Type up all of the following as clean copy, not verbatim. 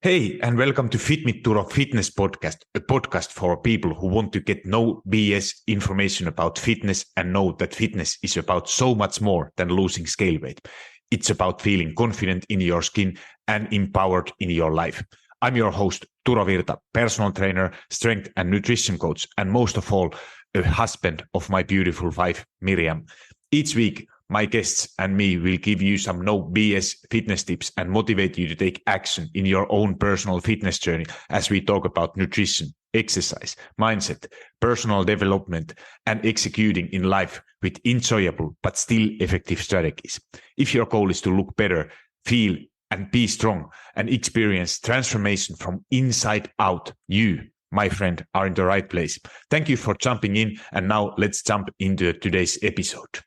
Hey, and welcome to FitMitTuro Fitness Podcast, a podcast for people who want to get no BS information about fitness and know that fitness is about so much more than losing scale weight. It's about feeling confident in your skin and empowered in your life. I'm your host, Turo Virta, personal trainer, strength and nutrition coach, and most of all, a husband of my beautiful wife, Miriam. Each week, my guests and me will give you some no BS fitness tips and motivate you to take action in your own personal fitness journey as we talk about nutrition, exercise, mindset, personal development, and executing in life with enjoyable but still effective strategies. If your goal is to look better, feel and be strong and experience transformation from inside out, you, my friend, are in the right place. Thank you for jumping in, and now let's jump into today's episode.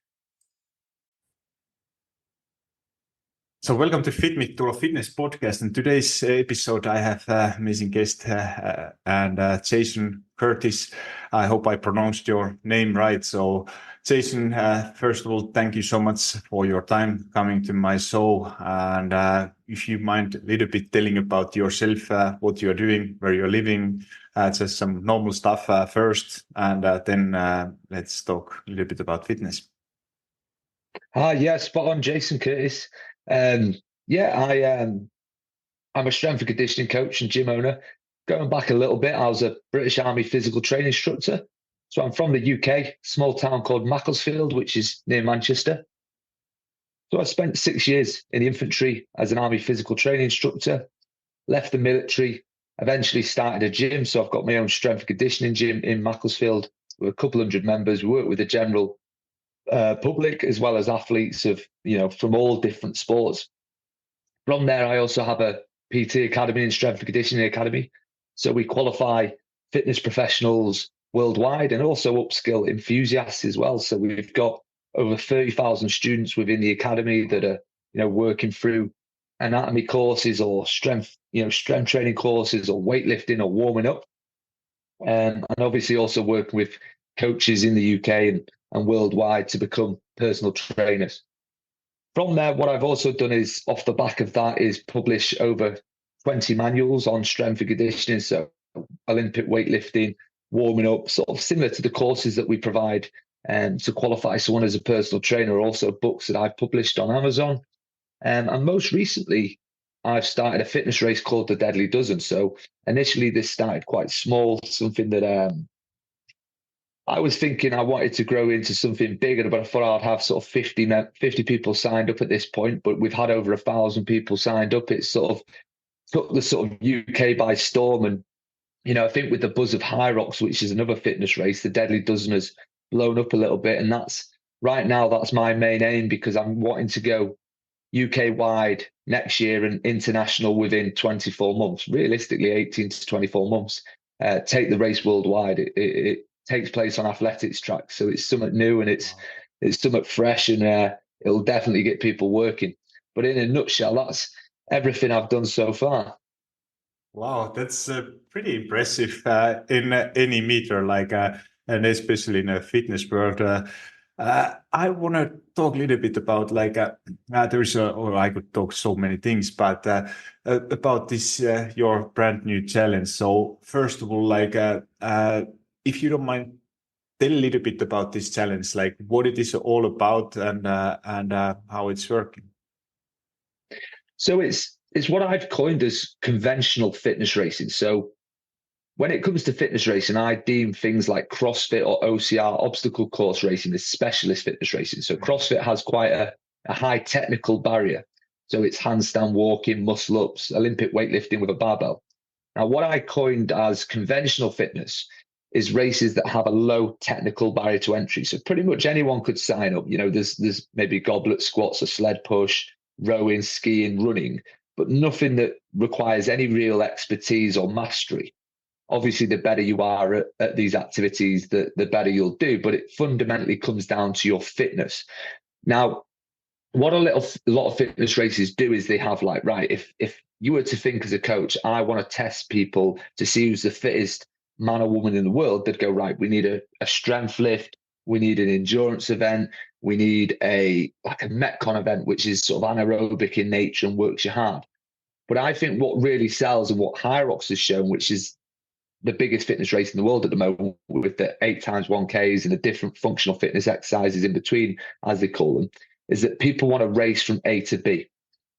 So welcome to FitMitTuro Fitness Podcast. In today's episode, I have an amazing guest and Jason Curtis. I hope I pronounced your name right. So Jason, first of all, thank you so much for your time coming to my show. And if you mind a little bit telling about yourself, what you're doing, where you're living, just some normal stuff first, and then let's talk a little bit about fitness. Yeah, spot on, Jason Curtis. I'm a strength and conditioning coach and gym owner. Going back a little bit, I was a British Army physical training instructor. So I'm from the UK, small town called Macclesfield, which is near Manchester. So I spent 6 years in the infantry as an Army physical training instructor, left the military, eventually started a gym. So I've got my own strength and conditioning gym in Macclesfield with a couple hundred members. We work with the general public as well as athletes from all different sports. From there, I also have a PT academy and strength and conditioning academy. So we qualify fitness professionals worldwide and also upskill enthusiasts as well. So we've got over 30,000 students within the academy that are, working through anatomy courses or strength training courses or weightlifting or warming up. And obviously also working with coaches in the UK and worldwide to become personal trainers. From there, what I've also done is, off the back of that, is publish over 20 manuals on strength and conditioning. So Olympic weightlifting, warming up, sort of similar to the courses that we provide to qualify someone as a personal trainer, also books that I've published on Amazon. And most recently, I've started a fitness race called the Deadly Dozen. So initially this started quite small, something that I was thinking I wanted to grow into something bigger, but I thought I'd have sort of 50 people signed up at this point, but we've had over 1,000 people signed up. It sort of took the sort of UK by storm. And, I think with the buzz of High Rocks, which is another fitness race, the Deadly Dozen has blown up a little bit. And that's my main aim, because I'm wanting to go UK wide next year and international within 24 months, realistically 18 to 24 months, take the race worldwide. It takes place on athletics tracks, so it's something new and it's something fresh, and it'll definitely get people working. But in a nutshell, that's everything I've done so far. Wow, that's pretty impressive in any meter, and especially in a fitness world. I want to talk a little bit about I could talk so many things, but about this your brand new challenge. So first of all, if you don't mind, tell a little bit about this challenge, like what it is all about and how it's working. So it's what I've coined as conventional fitness racing. So when it comes to fitness racing, I deem things like CrossFit or OCR, obstacle course racing, as specialist fitness racing. So CrossFit has quite a high technical barrier. So it's handstand walking, muscle ups, Olympic weightlifting with a barbell. Now, what I coined as conventional fitness is races that have a low technical barrier to entry. So pretty much anyone could sign up. There's maybe goblet squats, a sled push, rowing, skiing, running, but nothing that requires any real expertise or mastery. Obviously, the better you are at these activities, the better you'll do, but it fundamentally comes down to your fitness. Now, what a lot of fitness races do is they have if you were to think as a coach, I want to test people to see who's the fittest man or woman in the world, they'd go, right, we need a strength lift, we need an endurance event, we need a Metcon event, which is sort of anaerobic in nature and works you hard. But I think what really sells and what High Rocks has shown, which is the biggest fitness race in the world at the moment, with the 8 times 1Ks and the different functional fitness exercises in between, as they call them, is that people want to race from A to B,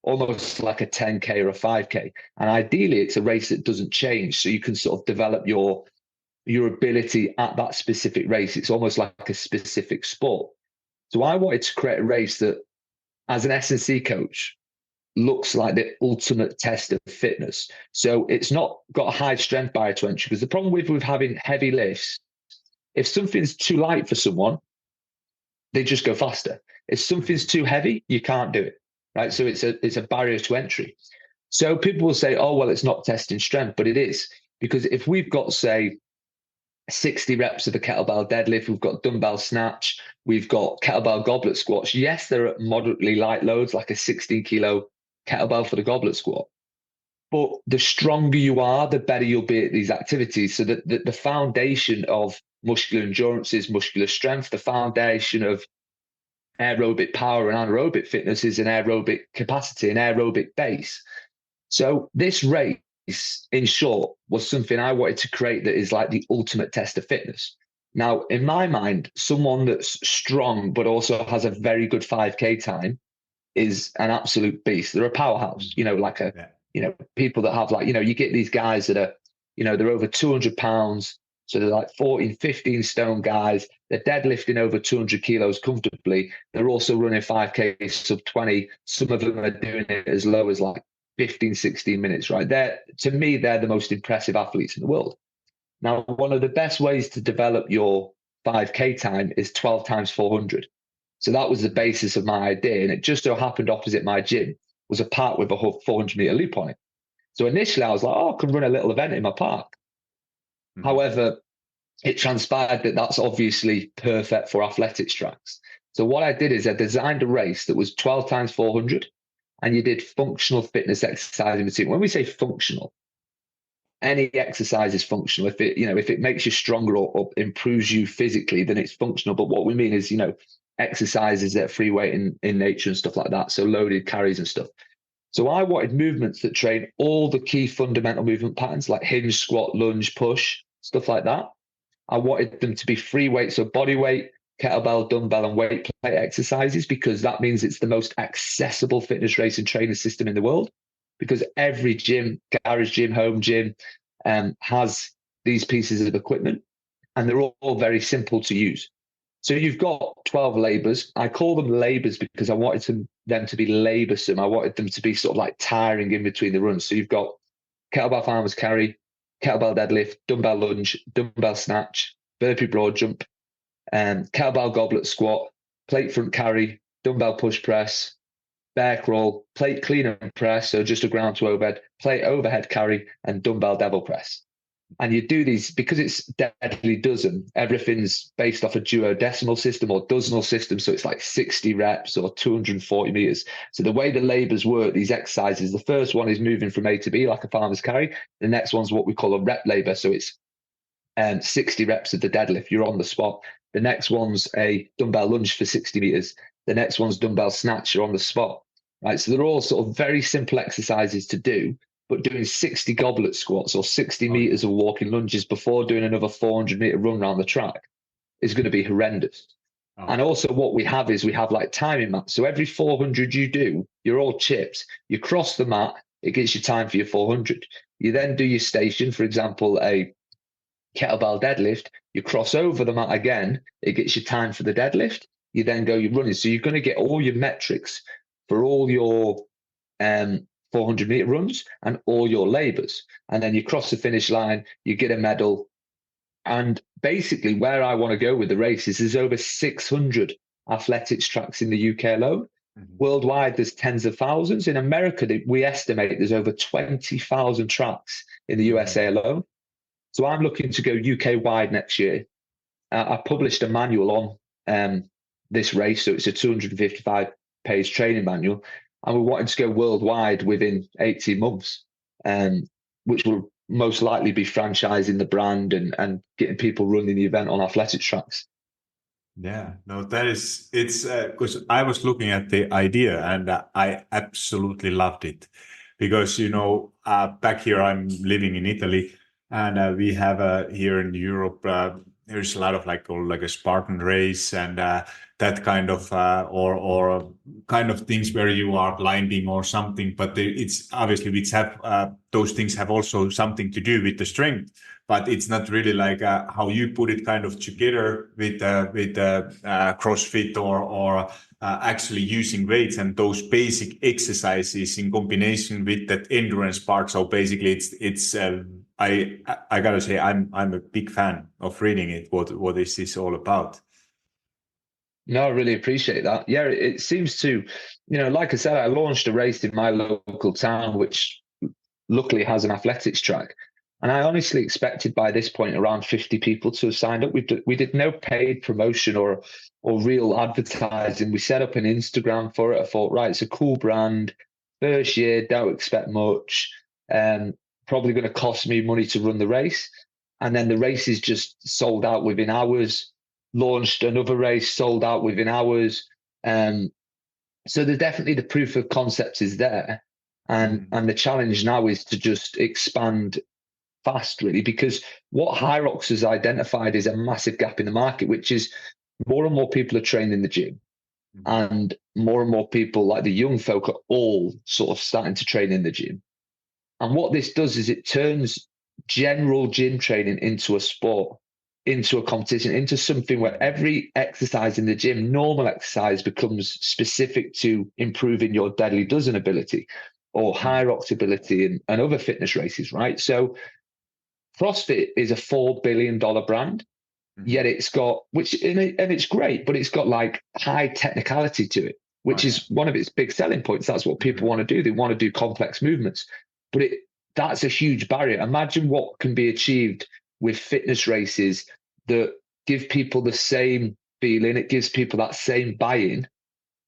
almost like a 10K or a 5K. And ideally, it's a race that doesn't change. So you can sort of develop your ability at that specific race. It's almost like a specific sport. So I wanted to create a race that, as an S&C coach, looks like the ultimate test of fitness. So it's not got a high strength barrier to entry, because the problem with having heavy lifts, if something's too light for someone, they just go faster. If something's too heavy, you can't do it, right? So it's a barrier to entry. So people will say, oh, well, it's not testing strength, but it is, because if we've got, say, 60 reps of a kettlebell deadlift, we've got dumbbell snatch, we've got kettlebell goblet squats. Yes, they're at moderately light loads, like a 16 kilo kettlebell for the goblet squat. But the stronger you are, the better you'll be at these activities. So that the foundation of muscular endurance is muscular strength. The foundation of aerobic power and anaerobic fitness is an aerobic capacity, an aerobic base. So this race, in short, was something I wanted to create that is like the ultimate test of fitness. Now, in my mind, someone that's strong but also has a very good 5K time is an absolute beast. They're a powerhouse, people that have you get these guys that are, they're over 200 pounds. So they're like 14, 15 stone guys. They're deadlifting over 200 kilos comfortably. They're also running 5K sub 20. Some of them are doing it as low as like 15, 16 minutes, right? To me, they're the most impressive athletes in the world. Now, one of the best ways to develop your 5K time is 12 times 400. So that was the basis of my idea. And it just so happened opposite my gym was a park with a 400-meter loop on it. So initially I was like, I can run a little event in my park. Mm-hmm. However, it transpired that that's obviously perfect for athletics tracks. So what I did is I designed a race that was 12 times 400, and you did functional fitness exercise in between. When we say functional, any exercise is functional. If it makes you stronger or improves you physically, then it's functional. But what we mean is, exercises that are free weight in nature and stuff like that. So loaded carries and stuff. So I wanted movements that train all the key fundamental movement patterns like hinge, squat, lunge, push, stuff like that. I wanted them to be free weight, so body weight, kettlebell, dumbbell, and weight plate exercises, because that means it's the most accessible fitness race and training system in the world, because every gym, garage gym, home gym, has these pieces of equipment, and they're all very simple to use. So you've got 12 labors. I call them labors because I wanted them to be laborsome. I wanted them to be sort of like tiring in between the runs. So you've got kettlebell farmer's carry, kettlebell deadlift, dumbbell lunge, dumbbell snatch, burpee broad jump, kettlebell goblet squat, plate front carry, dumbbell push press, bear crawl, plate clean and press, so just a ground to overhead, plate overhead carry, and dumbbell devil press. And you do these because it's deadly dozen. Everything's based off a duodecimal system or dozenal system. So it's like 60 reps or 240 meters. So the way the labors work, these exercises, the first one is moving from A to B like a farmer's carry. The next one's what we call a rep labor. So it's 60 reps of the deadlift. You're on the spot. The next one's a dumbbell lunge for 60 meters. The next one's dumbbell snatch. You're on the spot. Right. So they're all sort of very simple exercises to do. But doing 60 goblet squats or 60 meters of walking lunges before doing another 400-meter run around the track is going to be horrendous. Oh. And also what we have like timing mats. So every 400 you do, you're all chips. You cross the mat, it gives you time for your 400. You then do your station, for example, a kettlebell deadlift. You cross over the mat again, it gets you time for the deadlift. You then go, you're running. So you're going to get all your metrics for all your 400-meter runs and all your labors. And then you cross the finish line, you get a medal. And basically where I want to go with the race is there's over 600 athletics tracks in the UK alone. Mm-hmm. Worldwide, there's tens of thousands. In America, we estimate there's over 20,000 tracks in the USA alone. So I'm looking to go UK wide next year. I published a manual on this race. So it's a 255-page training manual. And we wanted to go worldwide within 18 months, which will most likely be franchising the brand and getting people running the event on athletic tracks. Yeah, no, it's because I was looking at the idea and I absolutely loved it, because, back here I'm living in Italy, and we have here in Europe, there's a lot of like a Spartan race and that kind of or kind of things where you are climbing or something. But it's obviously those things have also something to do with the strength, but it's not really like how you put it kind of together with CrossFit or actually using weights and those basic exercises in combination with that endurance part. So basically, it's I gotta say I'm a big fan of reading it. What is this all about? No, I really appreciate that. Yeah, it seems to, like I said, I launched a race in my local town, which luckily has an athletics track. And I honestly expected by this point around 50 people to have signed up. We did no paid promotion or real advertising. We set up an Instagram for it. I thought, right, it's a cool brand. First year, don't expect much. Probably going to cost me money to run the race. And then the race is just sold out within hours. Launched another race, sold out within hours. So there's definitely the proof of concept is there. And the challenge now is to just expand fast, really, because what Hyrox has identified is a massive gap in the market, which is more and more people are trained in the gym. And more people, like the young folk, are all sort of starting to train in the gym. And what this does is it turns general gym training into a sport, into a competition, into something where every exercise in the gym, normal exercise, becomes specific to improving your deadly dozen ability or Hyrox ability and other fitness races, right? So CrossFit is a $4 billion brand, yet it's got, and it's great, but it's got like high technicality to it, which is one of its big selling points. That's what people want to do. They want to do complex movements, but that's a huge barrier. Imagine what can be achieved with fitness races that give people the same feeling. It gives people that same buy-in,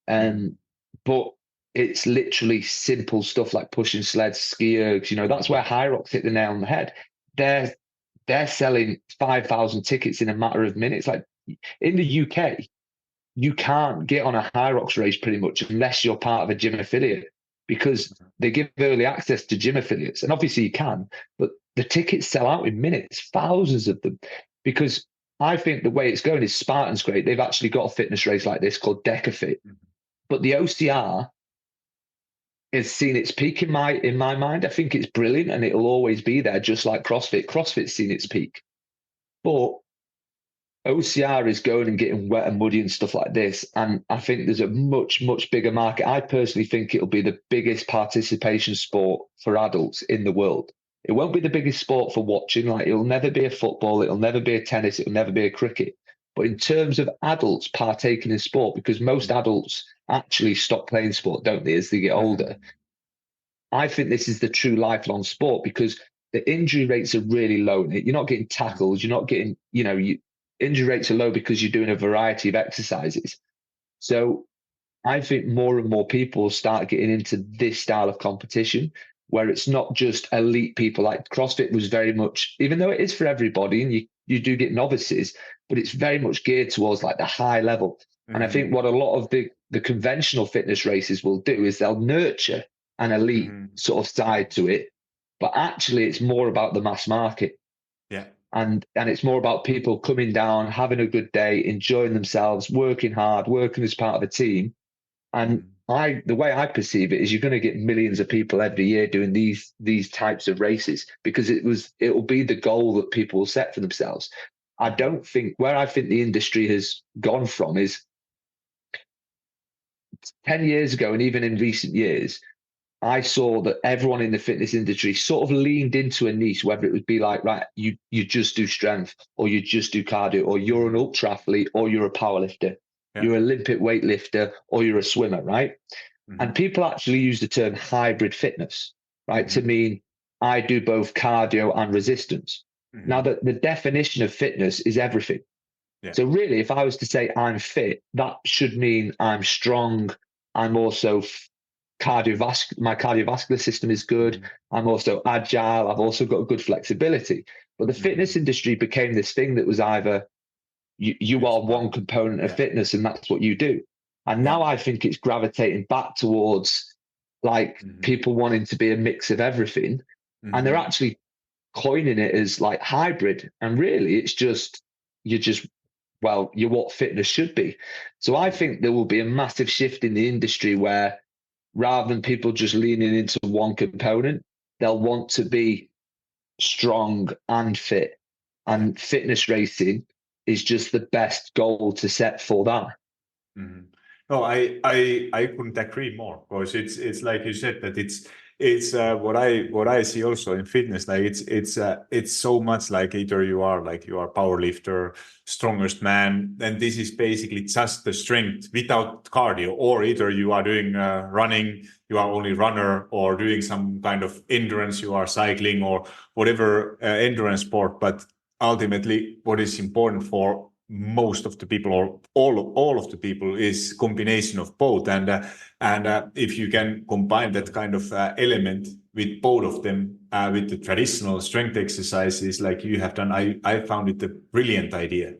but it's literally simple stuff like pushing sleds, ski ergs. That's where Hyrox hit the nail on the head. They're selling 5,000 tickets in a matter of minutes. Like in the UK, you can't get on a Hyrox race pretty much unless you're part of a gym affiliate, because they give early access to gym affiliates. And obviously you can, but the tickets sell out in minutes, thousands of them. Because I think the way it's going is Spartan's great. They've actually got a fitness race like this called DecaFit. But the OCR has seen its peak in my mind. I think it's brilliant and it'll always be there, just like CrossFit. CrossFit's seen its peak. But OCR is going and getting wet and muddy and stuff like this. And I think there's a much, much bigger market. I personally think it'll be the biggest participation sport for adults in the world. It won't be the biggest sport for watching. Like it'll never be a football. It'll never be a tennis. It'll never be a cricket. But in terms of adults partaking in sport, because most adults actually stop playing sport, don't they, as they get older? I think this is the true lifelong sport because the injury rates are really low. You're not getting tackled. You're not getting, injury rates are low because you're doing a variety of exercises. So I think more and more people start getting into this style of competition where it's not just elite people. Like CrossFit was very much, even though it is for everybody and you do get novices, but it's very much geared towards like the high level. And I think what a lot of the conventional fitness races will do is they'll nurture an elite sort of side to it, but actually it's more about the mass market. Yeah. And it's more about people coming down, having a good day, enjoying themselves, working hard, working as part of a team. And the way I perceive it is you're going to get millions of people every year doing these types of races because it will be the goal that people will set for themselves. I think the industry has gone from is 10 years ago, and even in recent years, I saw that everyone in the fitness industry sort of leaned into a niche, whether it would be like, right, you just do strength or you just do cardio or you're an ultra athlete or you're a powerlifter, you're an Olympic weightlifter or you're a swimmer, right? And people actually use the term hybrid fitness, right, to mean I do both cardio and resistance. Now, the definition of fitness is everything. Yeah. So really, if I was to say I'm fit, that should mean I'm strong. I'm also my cardiovascular system is good. I'm also agile. I've also got good flexibility. But the fitness industry became this thing that was either you are one component of fitness and that's what you do. And now I think it's gravitating back towards like people wanting to be a mix of everything. And they're actually coining it as like hybrid. And really, it's just, you're what fitness should be. So I think there will be a massive shift in the industry where rather than people just leaning into one component, they'll want to be strong and fit. And fitness racing is just the best goal to set for that. No, I couldn't agree more, because it's like you said, that it's what I see also in fitness. Like it's so much like either you are power lifter, strongest man, then this is basically just the strength without cardio, or either you are doing running, you are only runner, or doing some kind of endurance, you are cycling or whatever endurance sport. But ultimately, what is important for most of the people, or all of the people, is combination of both. And if you can combine that kind of element with both of them, with the traditional strength exercises like you have done, I found it a brilliant idea.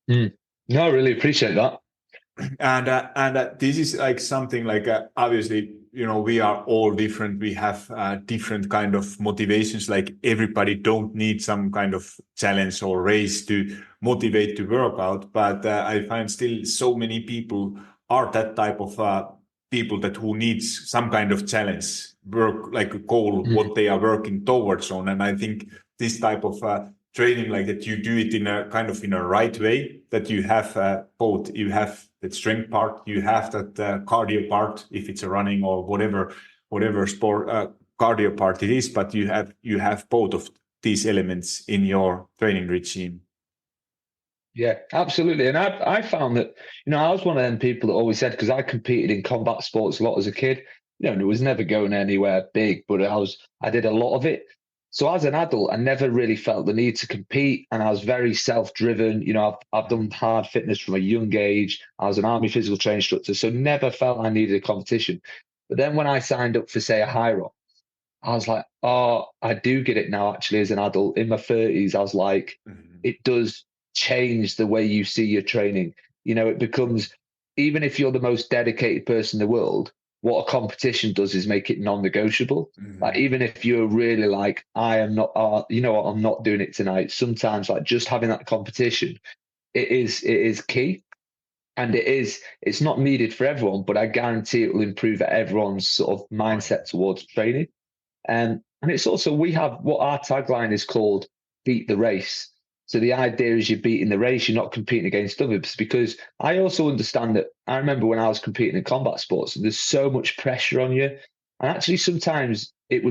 No, I really appreciate that. And this is like something like obviously, we are all different. We have different kind of motivations. Like everybody don't need some kind of challenge or race to motivate to work out. But I find still so many people are that type of people that who needs some kind of challenge, work like a goal, what they are working towards on. And I think this type of training, like that, you do it in a kind of in a right way, that you have both. You have that strength part, you have that cardio part, if it's a running or whatever sport cardio part it is, but you have both of these elements in your training regime. Yeah, absolutely. And I found that, I was one of them people that always said, because I competed in combat sports a lot as a kid, and it was never going anywhere big, but I did a lot of it. So as an adult, I never really felt the need to compete, and I was very self-driven. I've done hard fitness from a young age. I was an army physical training instructor, so never felt I needed a competition. But then when I signed up for, say, a high rock, I was like, oh, I do get it now. Actually, as an adult in my 30s, I was like, it does change the way you see your training. It becomes, even if you're the most dedicated person in the world, what a competition does is make it non-negotiable. Like, even if you're really like, I am not, I'm not doing it tonight. Sometimes, like, just having that competition, it is key. And it's not needed for everyone, but I guarantee it will improve everyone's sort of mindset towards training. And it's also, we have what our tagline is called, beat the race. So the idea is you're beating the race, you're not competing against others. Because I also understand that, I remember when I was competing in combat sports, there's so much pressure on you. And actually, sometimes there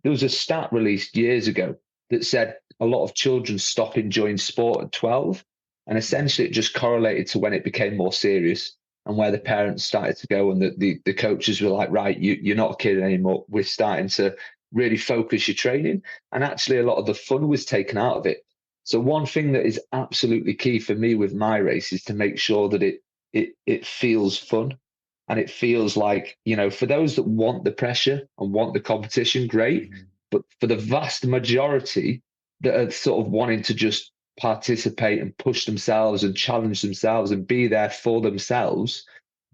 was a stat released years ago that said a lot of children stop enjoying sport at 12. And essentially, it just correlated to when it became more serious, and where the parents started to go, and the coaches were like, right, you're not a kid anymore. We're starting to really focus your training. And actually, a lot of the fun was taken out of it. So one thing that is absolutely key for me with my race is to make sure that it feels fun, and it feels like, for those that want the pressure and want the competition, great. But for the vast majority that are sort of wanting to just participate and push themselves and challenge themselves and be there for themselves,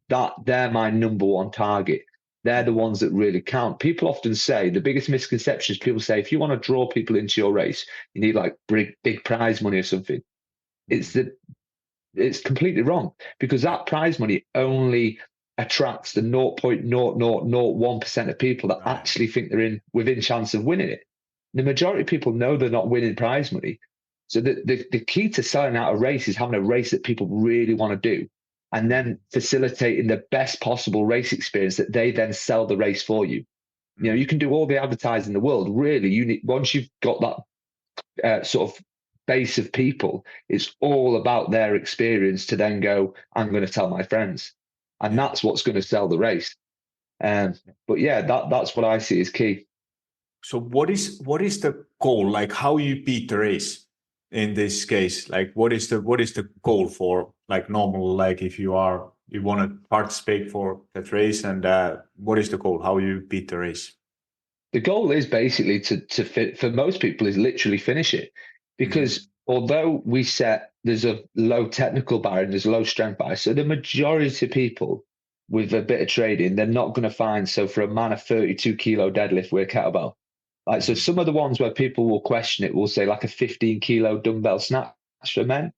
that they're my number one target. They're the ones that really count. People often say, the biggest misconception is, people say, if you want to draw people into your race, you need like big prize money or something. It's completely wrong, because that prize money only attracts the 0.0001% of people that actually think they're within chance of winning it. The majority of people know they're not winning prize money. So the key to selling out a race is having a race that people really want to do, and then facilitating the best possible race experience that they then sell the race for you. You can do all the advertising in the world. Really, once you've got that sort of base of people, it's all about their experience to then go, I'm going to tell my friends. And that's what's going to sell the race. But yeah, that's what I see as key. So what is the goal? Like, how you beat the race in this case? Like, what is the goal for, like, normal, like, if you want to participate for that race, and what is the goal? How you beat the race? The goal is basically to fit, for most people, is literally finish it. Because although there's a low technical barrier and there's a low strength barrier, so the majority of people with a bit of training, they're not going to find, so for a man, a 32 kilo deadlift with a kettlebell. Like, so some of the ones where people will question it will say like a 15 kilo dumbbell snatch for men.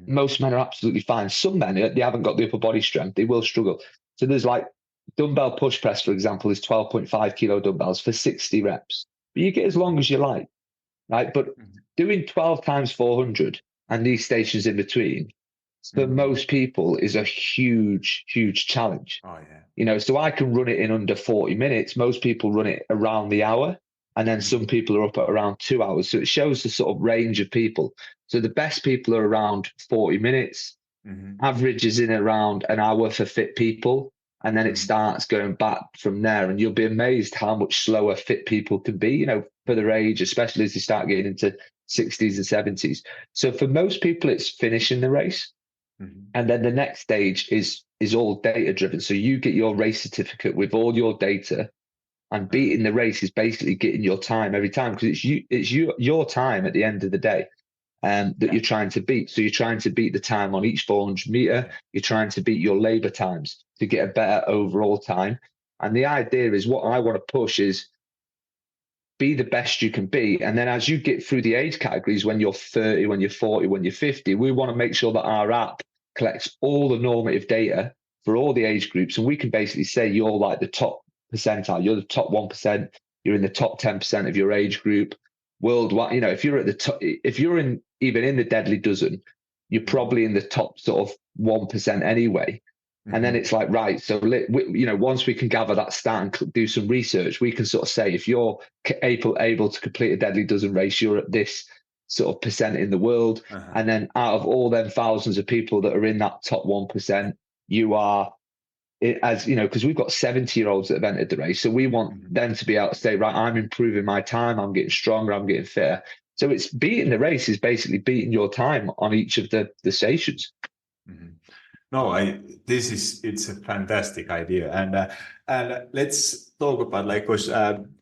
Most men are absolutely fine. Some men, they haven't got the upper body strength. They will struggle. So there's like dumbbell push press, for example, is 12.5 kilo dumbbells for 60 reps. But you get as long as you like, right? But doing 12 times 400 and these stations in between, for most people, is a huge, huge challenge. Oh, yeah. You know, so I can run it in under 40 minutes. Most people run it around the hour. And then some people are up at around 2 hours. So it shows the sort of range of people. So the best people are around 40 minutes. Average is in around an hour for fit people. And then it starts going back from there. And you'll be amazed how much slower fit people can be, you know, for their age, especially as they start getting into 60s and 70s. So for most people, it's finishing the race. And then the next stage is all data driven. So you get your race certificate with all your data. And beating the race is basically getting your time every time, because it's your time at the end of the day that you're trying to beat. So you're trying to beat the time on each 400 meter. You're trying to beat your labor times to get a better overall time. And the idea is, what I want to push is be the best you can be. And then as you get through the age categories, when you're 30, when you're 40, when you're 50, we want to make sure that our app collects all the normative data for all the age groups. And we can basically say you're like the top percentile, you're the top 1%, you're in the top 10% of your age group worldwide. You know, if you're at the top, if you're even in the deadly dozen, you're probably in the top sort of 1% anyway. And then it's like, right, so you know, once we can gather that stat and do some research, we can sort of say, if you're able to complete a deadly dozen race, you're at this sort of percent in the world. And then out of all them thousands of people that are in that top 1%, you are, as you know, because we've got 70-year-olds that have entered the race. So we want them to be able to say, right, I'm improving my time, I'm getting stronger, I'm getting fitter. So it's beating the race is basically beating your time on each of the stations. No, it's a fantastic idea. And let's talk about, like, because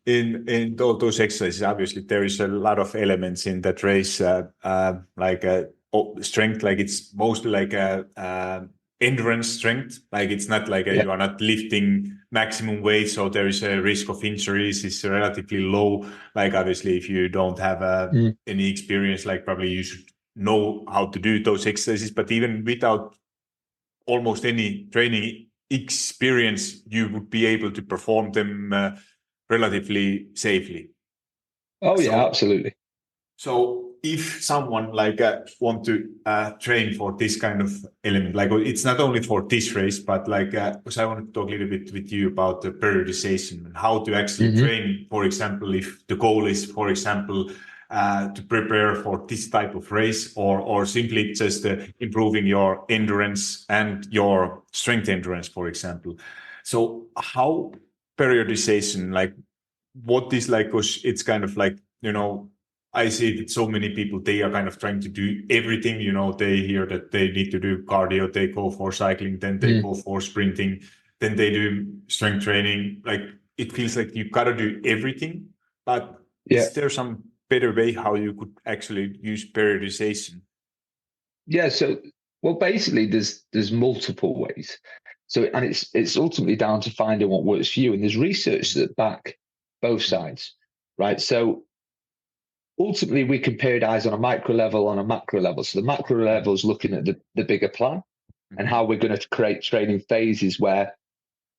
in all those exercises, obviously there is a lot of elements in that race, like strength, like it's mostly like endurance strength. Like it's not like you are not lifting maximum weight, so there is a risk of injuries is relatively low. Like obviously, if you don't have any experience, like probably you should know how to do those exercises. But even without almost any training experience, you would be able to perform them relatively safely. Oh, yeah, absolutely. So if someone like want to train for this kind of element, like it's not only for this race, but like, because I want to talk a little bit with you about the periodization and how to actually train, for example, if the goal is, for example, to prepare for this type of race, or simply just improving your endurance and your strength endurance, for example. So how periodization, like what is like, because it's kind of like, you know, I see that so many people, they are kind of trying to do everything, you know, they hear that they need to do cardio, they go for cycling, then they go for sprinting, then they do strength training. Like it feels like you got to do everything, but is there some better way how you could actually use periodization? Yeah, so well, basically there's multiple ways. So, and it's ultimately down to finding what works for you. And there's research that back both sides, right? So ultimately we can periodize on a micro level, on a macro level. So the macro level is looking at the bigger plan and how we're going to create training phases where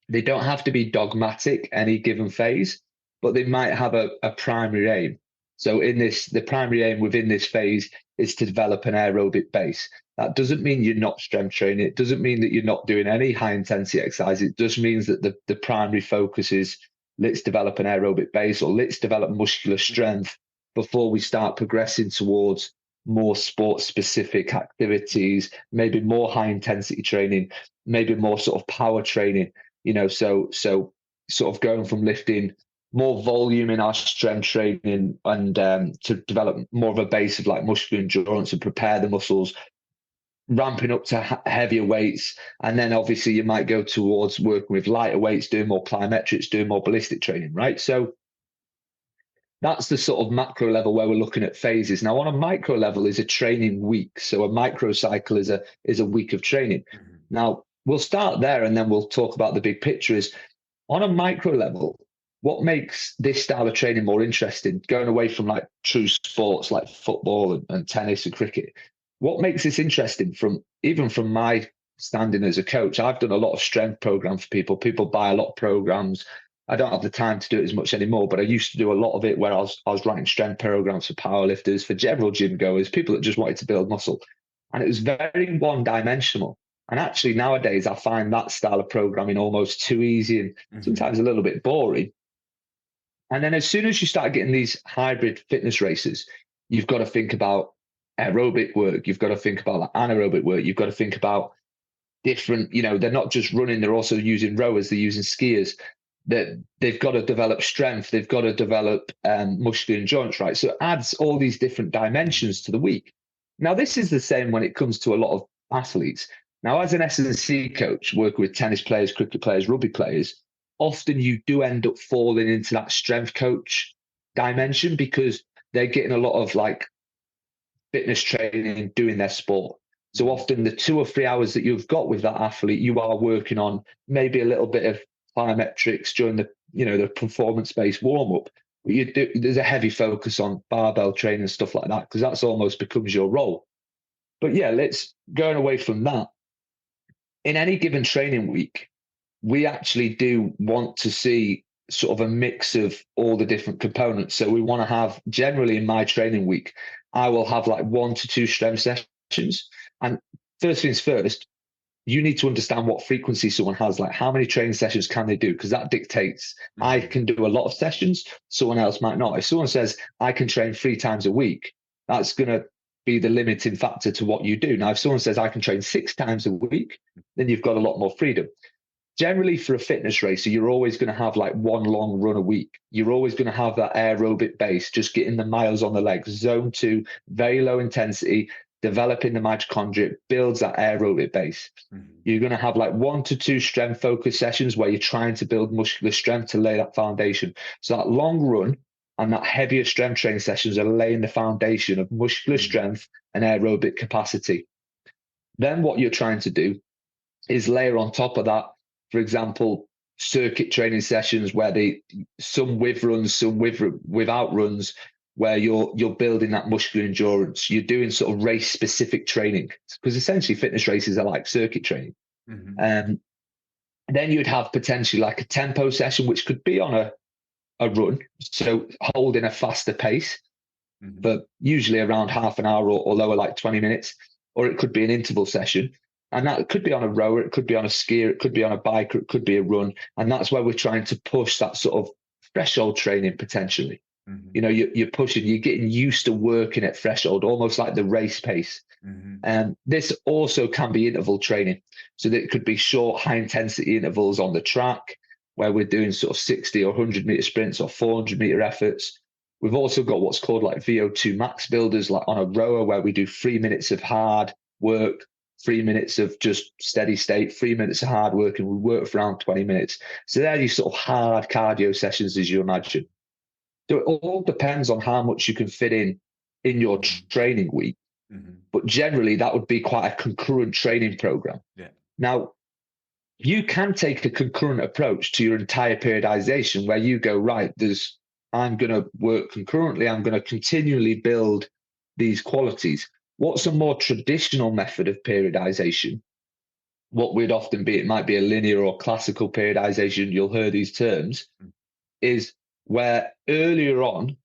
they don't have to be dogmatic any given phase, but they might have a primary aim. So the primary aim within this phase is to develop an aerobic base. That doesn't mean you're not strength training. It doesn't mean that you're not doing any high intensity exercise. It just means that the primary focus is, let's develop an aerobic base, or let's develop muscular strength before we start progressing towards more sport specific activities, maybe more high intensity training, maybe more sort of power training, you know, so sort of going from lifting more volume in our strength training and to develop more of a base of like muscular endurance and prepare the muscles, ramping up to heavier weights. And then obviously you might go towards working with lighter weights, doing more plyometrics, doing more ballistic training, right? So that's the sort of macro level where we're looking at phases. Now, on a micro level is a training week. So a micro cycle is a week of training. Now, we'll start there and then we'll talk about the big picture. Is on a micro level, what makes this style of training more interesting, going away from like true sports like football and tennis and cricket? What makes this interesting even from my standing as a coach? I've done a lot of strength programs for people. People buy a lot of programs. I don't have the time to do it as much anymore, but I used to do a lot of it where I was writing strength programs for powerlifters, for general gym goers, people that just wanted to build muscle. And it was very one-dimensional. And actually nowadays I find that style of programming almost too easy and sometimes a little bit boring. And then as soon as you start getting these hybrid fitness races, you've got to think about aerobic work. You've got to think about like anaerobic work. You've got to think about different, they're not just running, they're also using rowers, they're using skiers. That they've got to develop strength, they've got to develop muscular endurance, right? So it adds all these different dimensions to the week. Now, this is the same when it comes to a lot of athletes. Now, as an S&C coach, working with tennis players, cricket players, rugby players, often you do end up falling into that strength coach dimension because they're getting a lot of like fitness training doing their sport. So often the 2 or 3 hours that you've got with that athlete, you are working on maybe a little bit of plyometrics during the performance-based warm-up. There's a heavy focus on barbell training and stuff like that because that's almost becomes your role. But yeah, going away from that. In any given training week, we actually do want to see sort of a mix of all the different components. So we want to have, generally in my training week, I will have like 1 to 2 strength sessions. And first things first, you need to understand what frequency someone has, like how many training sessions can they do? Because that dictates, I can do a lot of sessions, someone else might not. If someone says, I can train 3 times a week, that's going to be the limiting factor to what you do. Now, if someone says, I can train 6 times a week, then you've got a lot more freedom. Generally, for a fitness racer, you're always going to have like 1 long run a week. You're always going to have that aerobic base, just getting the miles on the legs. Zone 2, very low intensity, developing the mitochondria, builds that aerobic base. You're going to have like 1 to 2 strength focus sessions where you're trying to build muscular strength to lay that foundation. So that long run and that heavier strength training sessions are laying the foundation of muscular strength and aerobic capacity. Then what you're trying to do is layer on top of that, for example, circuit training sessions where some with runs, some without runs, where you're building that muscular endurance. You're doing sort of race specific training because essentially fitness races are like circuit training. Then you'd have potentially like a tempo session, which could be on a run, so holding a faster pace, but usually around half an hour or lower, like 20 minutes, or it could be an interval session. And that could be on a rower, it could be on a skier, it could be on a bike, or it could be a run. And that's where we're trying to push that sort of threshold training potentially. You're pushing, you're getting used to working at threshold, almost like the race pace. And this also can be interval training. So that it could be short, high intensity intervals on the track where we're doing sort of 60 or 100 meter sprints or 400 meter efforts. We've also got what's called like VO2 max builders, like on a rower where we do 3 minutes of hard work, 3 minutes of just steady state, 3 minutes of hard work, and we work for around 20 minutes. So they're these sort of hard cardio sessions, as you imagine. So it all depends on how much you can fit in your training week. But generally, that would be quite a concurrent training program. Now, you can take a concurrent approach to your entire periodization where you go, right, I'm going to work concurrently. I'm going to continually build these qualities. What's a more traditional method of periodization? What would often be, it might be a linear or classical periodization, you'll hear these terms, is where earlier on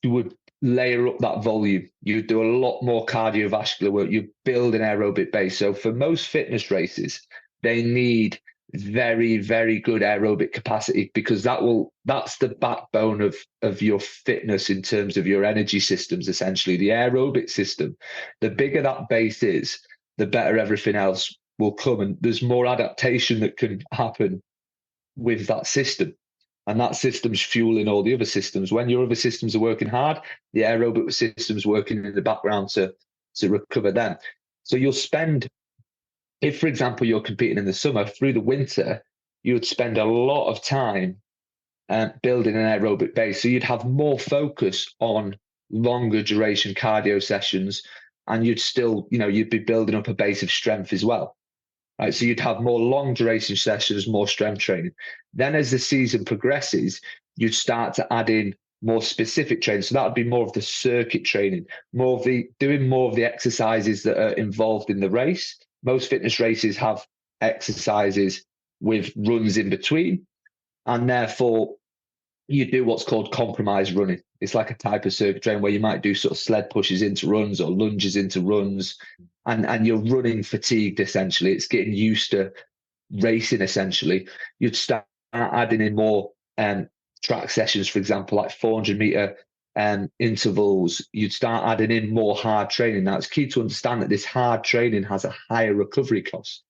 you would layer up that volume. You do a lot more cardiovascular work. You build an aerobic base. So for most fitness races, they need very, very good aerobic capacity because that's the backbone of your fitness in terms of your energy systems, essentially. The aerobic system, the bigger that base is, the better everything else will come. And there's more adaptation that can happen with that system. And that system's fueling all the other systems. When your other systems are working hard, the aerobic system's working in the background to recover them. So you'll spend, if, for example, you're competing in the summer, through the winter, you would spend a lot of time building an aerobic base. So you'd have more focus on longer duration cardio sessions, and you'd still, you'd be building up a base of strength as well. right? So you'd have more long duration sessions, more strength training. Then as the season progresses, you'd start to add in more specific training. So that would be more of the circuit training, doing more of the exercises that are involved in the race. Most fitness races have exercises with runs in between, and therefore you do what's called compromise running. It's like a type of circuit training where you might do sort of sled pushes into runs or lunges into runs, and you're running fatigued essentially. It's getting used to racing essentially. You'd start adding in more track sessions, for example, like 400-meter intervals. You'd start adding in more hard training. Now, it's key to understand that this hard training has a higher recovery cost,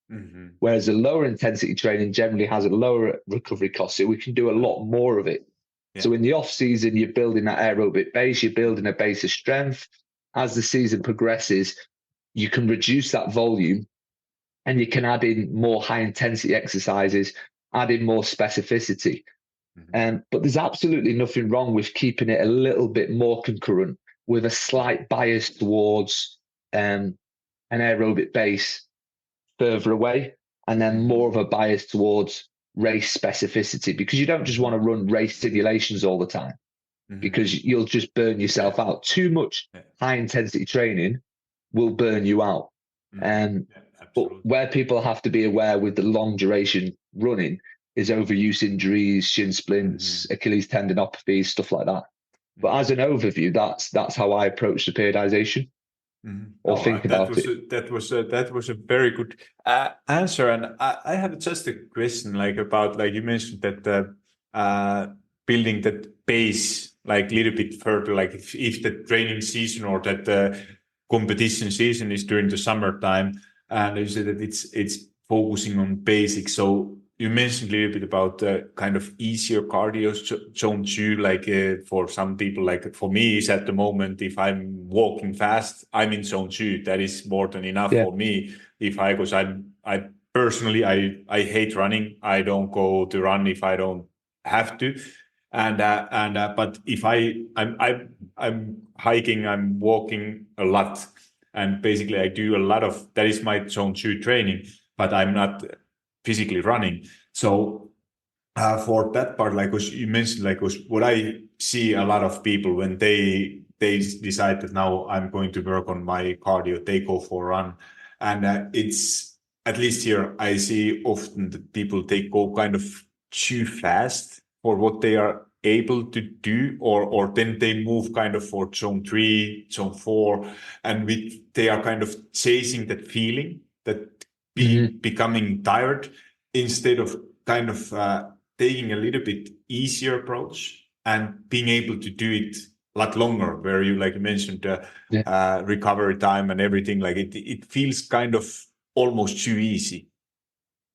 whereas a lower intensity training generally has a lower recovery cost. So we can do a lot more of it. Yeah. So in the off season, you're building that aerobic base, you're building a base of strength. As the season progresses, you can reduce that volume and you can add in more high intensity exercises, add in more specificity. But there's absolutely nothing wrong with keeping it a little bit more concurrent with a slight bias towards an aerobic base further away, and then more of a bias towards race specificity, because you don't just want to run race simulations all the time, because you'll just burn yourself out. Too much high intensity training will burn you out. But where people have to be aware with the long duration running is overuse injuries, shin splints, Achilles tendinopathies, stuff like that. But as an overview, that's how I approach the periodization. Or think about it. That was a very good answer, and I have just a question, like about, like you mentioned that building that base like a little bit further, like if the training season or that the competition season is during the summertime, and you said that it's focusing on basics. So you mentioned a little bit about the kind of easier cardio zone 2, like for some people, like for me is at the moment, if I'm walking fast, I'm in zone 2. That is more than enough for me. Because I personally, I hate running. I don't go to run if I don't have to. But if I'm hiking, I'm walking a lot. And basically I do a lot of, that is my zone 2 training, but I'm not physically running. So for that part, like you mentioned, like what I see a lot of people when they decide that now I'm going to work on my cardio, they go for a run. And it's, at least here, I see often that people, they go kind of too fast for what they are able to do, or then they move kind of for zone 3, zone 4, and they are kind of chasing that feeling that becoming tired, instead of kind of taking a little bit easier approach and being able to do it a lot longer, where you, like you mentioned, recovery time and everything, like it feels kind of almost too easy.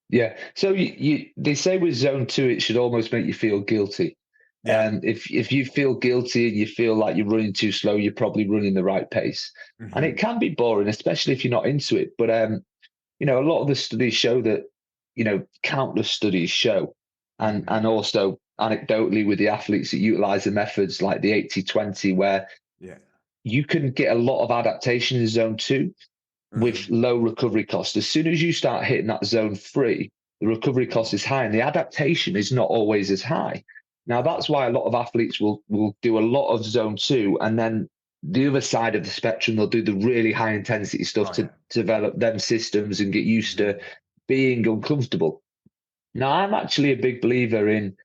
Yeah. So they say with zone 2, it should almost make you feel guilty. If you feel guilty and you feel like you're running too slow, you're probably running the right pace. And it can be boring, especially if you're not into it. But a lot of the studies show that, countless studies show, and also anecdotally with the athletes that utilize the methods like the 80-20, where you can get a lot of adaptation in zone 2 with low recovery cost. As soon as you start hitting that zone 3, the recovery cost is high and the adaptation is not always as high. Now, that's why a lot of athletes will do a lot of zone 2, and then the other side of the spectrum, they'll do the really high intensity stuff to develop them systems and get used to being uncomfortable. Now, I'm actually a big believer in,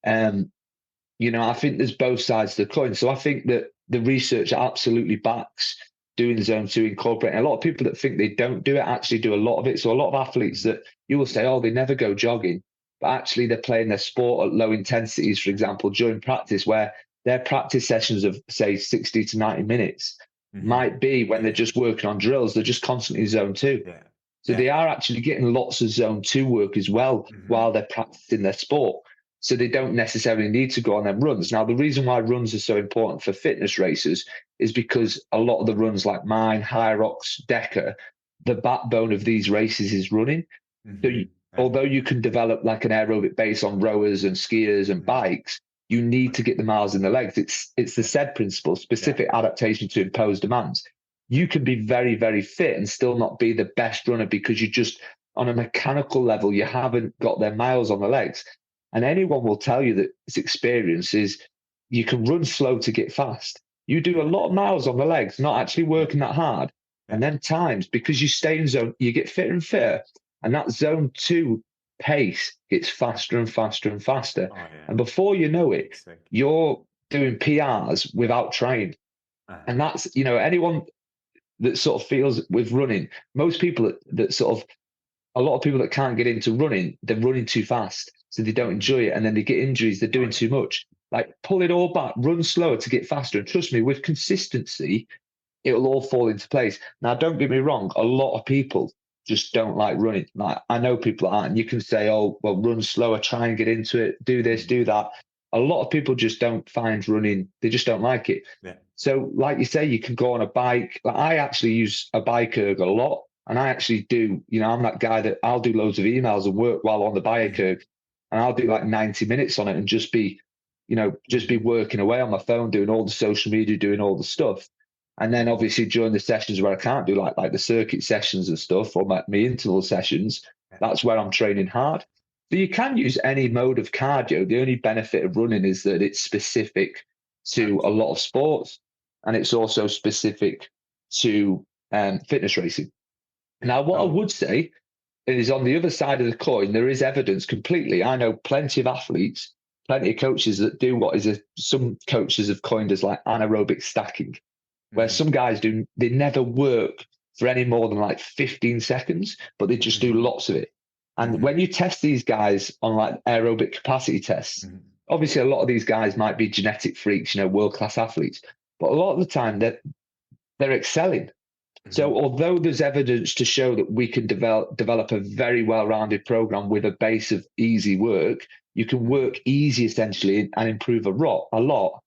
I think there's both sides to the coin. So I think that the research absolutely backs doing zone 2, incorporating. A lot of people that think they don't do it actually do a lot of it. So a lot of athletes that you will say, oh, they never go jogging, but actually they're playing their sport at low intensities, for example, during practice, where their practice sessions of, say, 60 to 90 minutes might be when they're just working on drills, they're just constantly zone 2. So they are actually getting lots of zone 2 work as well while they're practicing their sport. So they don't necessarily need to go on them runs. Now, the reason why runs are so important for fitness racers is because a lot of the runs like mine, Hyrox, Decker, the backbone of these races is running. So although you can develop like an aerobic base on rowers and skiers and bikes, you need to get the miles in the legs. It's the SAID principle, specific adaptation to imposed demands. You can be very, very fit and still not be the best runner because you just on a mechanical level, you haven't got their miles on the legs. And anyone will tell you that this experience is you can run slow to get fast. You do a lot of miles on the legs, not actually working that hard. And then times, because you stay in zone, you get fitter and fitter. And that zone 2 pace gets faster and faster and faster. And before you know it, you're doing PRs without trying. And that's, anyone that sort of feels with running, most people that sort of, a lot of people that can't get into running, they're running too fast. So they don't enjoy it. And then they get injuries. They're doing too much. Like, pull it all back, run slower to get faster. And trust me, with consistency, it'll all fall into place. Now, don't get me wrong. A lot of people just don't like running. Like, I know people aren't. And you can say, oh, well, run slower, try and get into it, do this, do that. A lot of people just don't find running. They just don't like it. Yeah. So like you say, you can go on a bike. Like, I actually use a bike erg a lot. And I actually do, I'm that guy that I'll do loads of emails and work while on the bike erg. And I'll do like 90 minutes on it and just be working away on my phone, doing all the social media, doing all the stuff. And then obviously during the sessions where I can't do like the circuit sessions and stuff, or my interval sessions, that's where I'm training hard. So you can use any mode of cardio. The only benefit of running is that it's specific to a lot of sports, and it's also specific to fitness racing. Now, what I would say is, on the other side of the coin, there is evidence completely. I know plenty of athletes, plenty of coaches that do what is some coaches have coined as like anaerobic stacking, where some guys they never work for any more than like 15 seconds, but they just do lots of it. And when you test these guys on like aerobic capacity tests, obviously a lot of these guys might be genetic freaks, world-class athletes, but a lot of the time they're excelling. So although there's evidence to show that we can develop a very well-rounded program with a base of easy work, you can work easy essentially and improve a lot.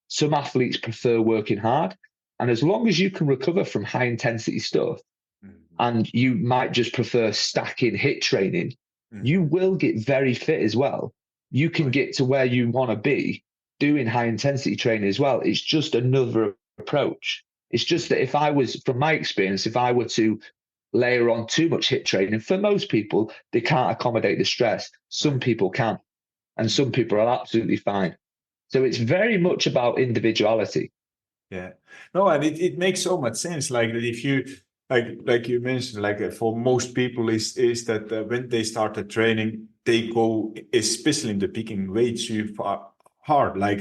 Some athletes prefer working hard. And as long as you can recover from high intensity stuff, and you might just prefer stacking HIIT training, you will get very fit as well. You can get to where you want to be doing high intensity training as well. It's just another approach. It's just that from my experience, if I were to layer on too much HIIT training, for most people, they can't accommodate the stress. Some people can, and some people are absolutely fine. So it's very much about individuality. Yeah, no, and it makes so much sense. Like, if you, like you mentioned, like for most people is that when they start the training, they go, especially in the beginning, way too hard. Like,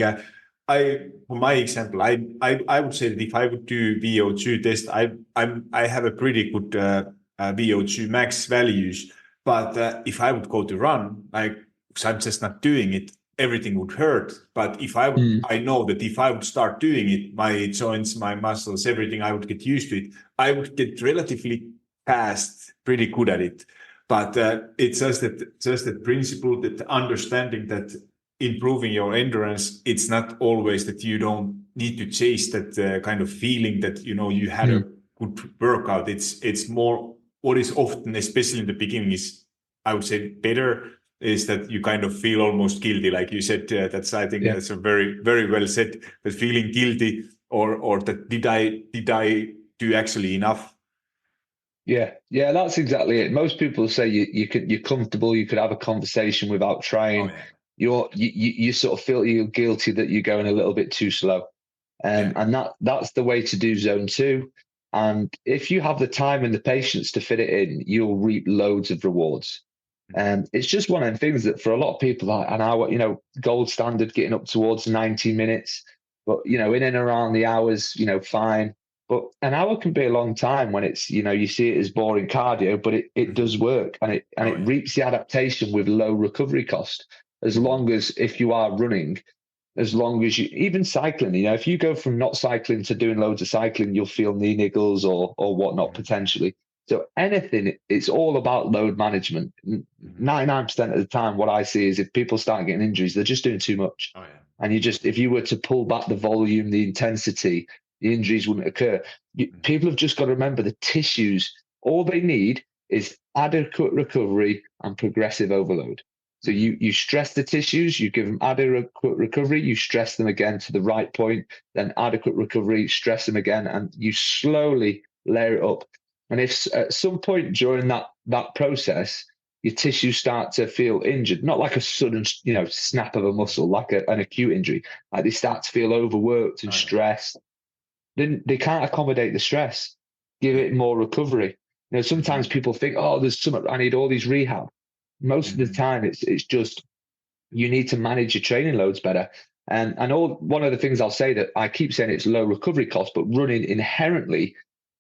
for my example, I would say that if I would do VO2 test, I have a pretty good VO2 max values. But if I would go to run, like, because I'm just not doing it, everything would hurt. But if I know that if I would start doing it, my joints, my muscles, everything, I would get used to it. I would get relatively fast, pretty good at it. But it's just that principle, that understanding that improving your endurance, it's not always that you don't need to chase that kind of feeling that, you had a good workout. It's more what is often, especially in the beginning, is, I would say, better, is that you kind of feel almost guilty. Like you said, I think that's a very, very well said, that feeling guilty or that did I do actually enough? Yeah, that's exactly it. Most people say you're comfortable, you could have a conversation without trying. You sort of feel you're guilty that you're going a little bit too slow. And that's the way to do zone 2. And if you have the time and the patience to fit it in, you'll reap loads of rewards. And it's just one of the things that for a lot of people, like an hour, gold standard, getting up towards 90 minutes, but, in and around the hours, fine. But an hour can be a long time when it's, you see it as boring cardio, but it does work, and it reaps the adaptation with low recovery cost. As long as, if you are running, as long as you, even cycling, if you go from not cycling to doing loads of cycling, you'll feel knee niggles or whatnot potentially. So anything, it's all about load management. 99% of the time, what I see is if people start getting injuries, they're just doing too much. And if you were to pull back the volume, the intensity, the injuries wouldn't occur. People have just got to remember the tissues, all they need is adequate recovery and progressive overload. So you stress the tissues, you give them adequate recovery, you stress them again to the right point, then adequate recovery, stress them again, and you slowly layer it up. And if at some point during that that process, your tissues start to feel injured, not like a sudden, snap of a muscle, like an acute injury. Like they start to feel overworked and stressed. Then they can't accommodate the stress, give it more recovery. Sometimes people think, oh, there's something, I need all these rehab. Most of the time, it's just you need to manage your training loads better. And one of the things I'll say that I keep saying it's low recovery cost, but running inherently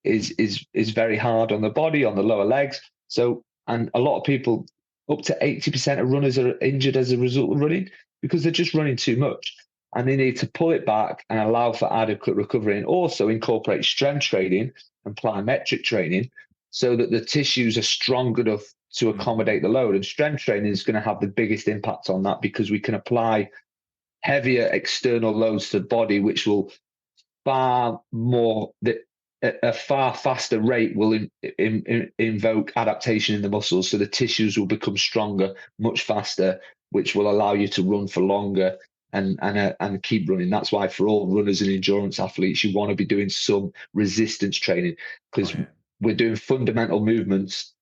is very hard on the body, on the lower legs. So, and a lot of people, up to 80% of runners are injured as a result of running because they're just running too much. And they need to pull it back and allow for adequate recovery, and also incorporate strength training and plyometric training so that the tissues are strong enough to accommodate the load. And strength training is going to have the biggest impact on that because we can apply heavier external loads to the body, which will far more, a far faster rate will invoke adaptation in the muscles. So the tissues will become stronger much faster, which will allow you to run for longer and keep running. That's why for all runners and endurance athletes, you want to be doing some resistance training, because we're doing fundamental movements,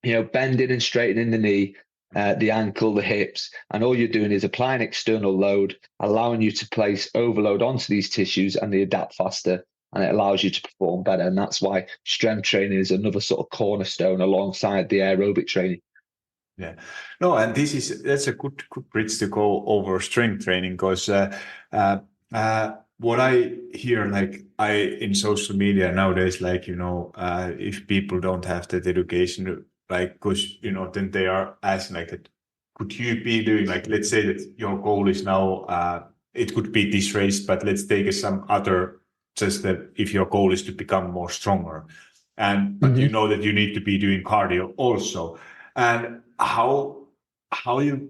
bending and straightening the knee, the ankle, the hips, and all you're doing is applying external load, allowing you to place overload onto these tissues, and they adapt faster, and it allows you to perform better. And that's why strength training is another sort of cornerstone alongside the aerobic training. Yeah, no, and that's a good bridge to go over strength training, because what I hear, like in social media nowadays, like, if people don't have that education, like, because, then they are asking like, could you be doing, like, let's say that your goal is now, it could be this race, but let's take some other, just that if your goal is to become more stronger, but you know that you need to be doing cardio also. And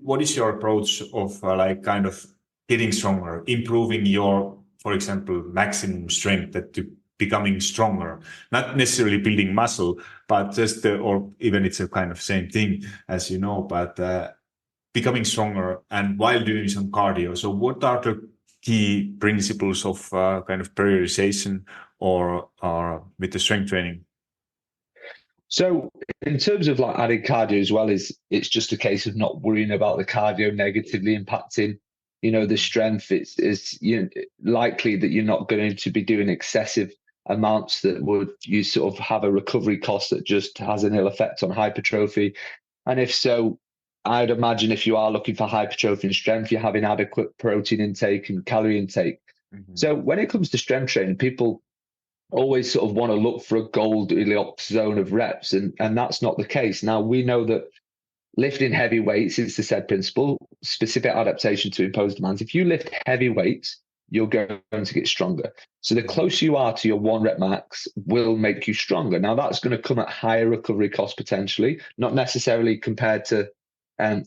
what is your approach of like kind of getting stronger, improving your, for example, maximum strength, to becoming stronger, not necessarily building muscle, but just, or even it's a kind of same thing, as but becoming stronger and while doing some cardio. So what are the key principles of kind of periodization or with the strength training? So in terms of like adding cardio as well, it's just a case of not worrying about the cardio negatively impacting, the strength. It's likely that you're not going to be doing excessive amounts that would you sort of have a recovery cost that just has an ill effect on hypertrophy. And if so, I'd imagine if you are looking for hypertrophy and strength, you're having adequate protein intake and calorie intake. So when it comes to strength training, people always sort of want to look for a Goldilocks zone of reps, and that's not the case. Now, we know that lifting heavy weights is the said principle, specific adaptation to imposed demands. If you lift heavy weights, you're going to get stronger. So the closer you are to your 1 rep max will make you stronger. Now, that's going to come at higher recovery costs potentially, not necessarily compared to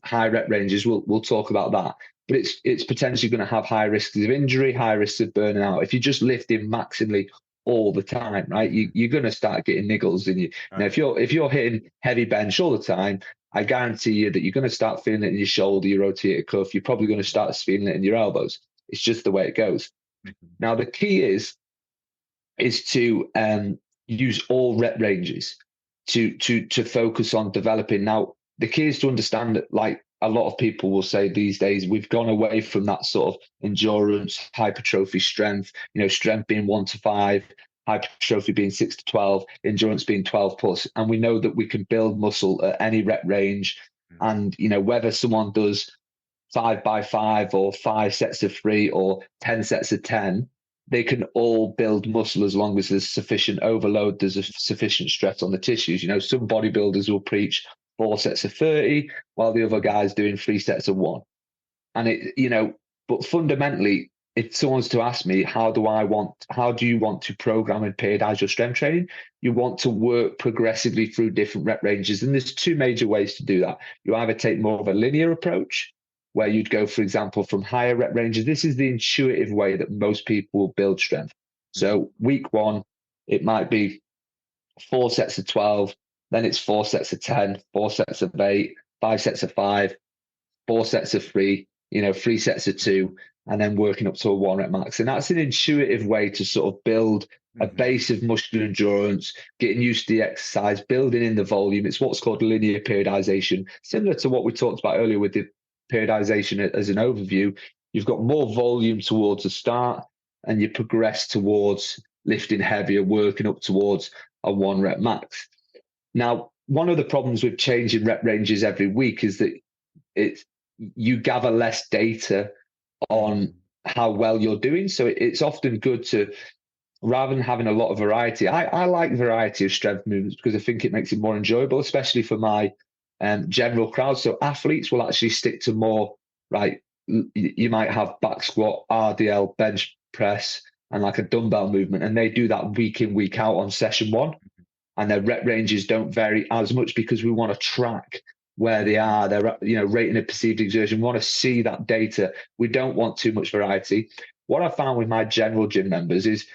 high rep ranges. We'll talk about that. But it's potentially going to have high risks of injury, high risks of burning out. If you're just lifting maximally all the time, right, you're going to start getting niggles in you. Now, if you're hitting heavy bench all the time, I guarantee you that you're going to start feeling it in your shoulder, your rotator cuff. You're probably going to start feeling it in your elbows. It's just the way it goes. Now, the key is to use all rep ranges to focus on developing. Now, the key is to understand that, like a lot of people will say these days, we've gone away from that sort of endurance, hypertrophy, strength, strength being 1 to 5, hypertrophy being 6 to 12, endurance being 12 plus. And we know that we can build muscle at any rep range. And, whether someone does 5 by 5 or 5 sets of 3 or 10 sets of 10, they can all build muscle as long as there's sufficient overload, there's a sufficient stress on the tissues. Some bodybuilders will preach 4 sets of 30, while the other guy's doing 3 sets of 1. And but fundamentally, if someone's to ask me, how do you want to program and periodize your strength training? You want to work progressively through different rep ranges. And there's 2 major ways to do that. You either take more of a linear approach, where you'd go, for example, from higher rep ranges. This is the intuitive way that most people will build strength. So week 1, it might be 4 sets of 12, then it's 4 sets of 10, 4 sets of 8, 5 sets of 5, 4 sets of 3, 3 sets of 2. and then working up to a 1 rep max. And that's an intuitive way to sort of build a base of muscular endurance, getting used to the exercise, building in the volume. It's what's called linear periodization, similar to what we talked about earlier with the periodization as an overview. You've got more volume towards the start, and you progress towards lifting heavier, working up towards a 1 rep max. Now, one of the problems with changing rep ranges every week is that you gather less data on how well you're doing. So it's often good to, rather than having a lot of variety, I like variety of strength movements because I think it makes it more enjoyable, especially for my general crowd. So athletes will actually stick to more, right? You might have back squat, RDL, bench press, and like a dumbbell movement, and they do that week in, week out on session 1. And their rep ranges don't vary as much because we want to track where they are. They're, rating a perceived exertion. We want to see that data. We don't want too much variety. What I found with my general gym members is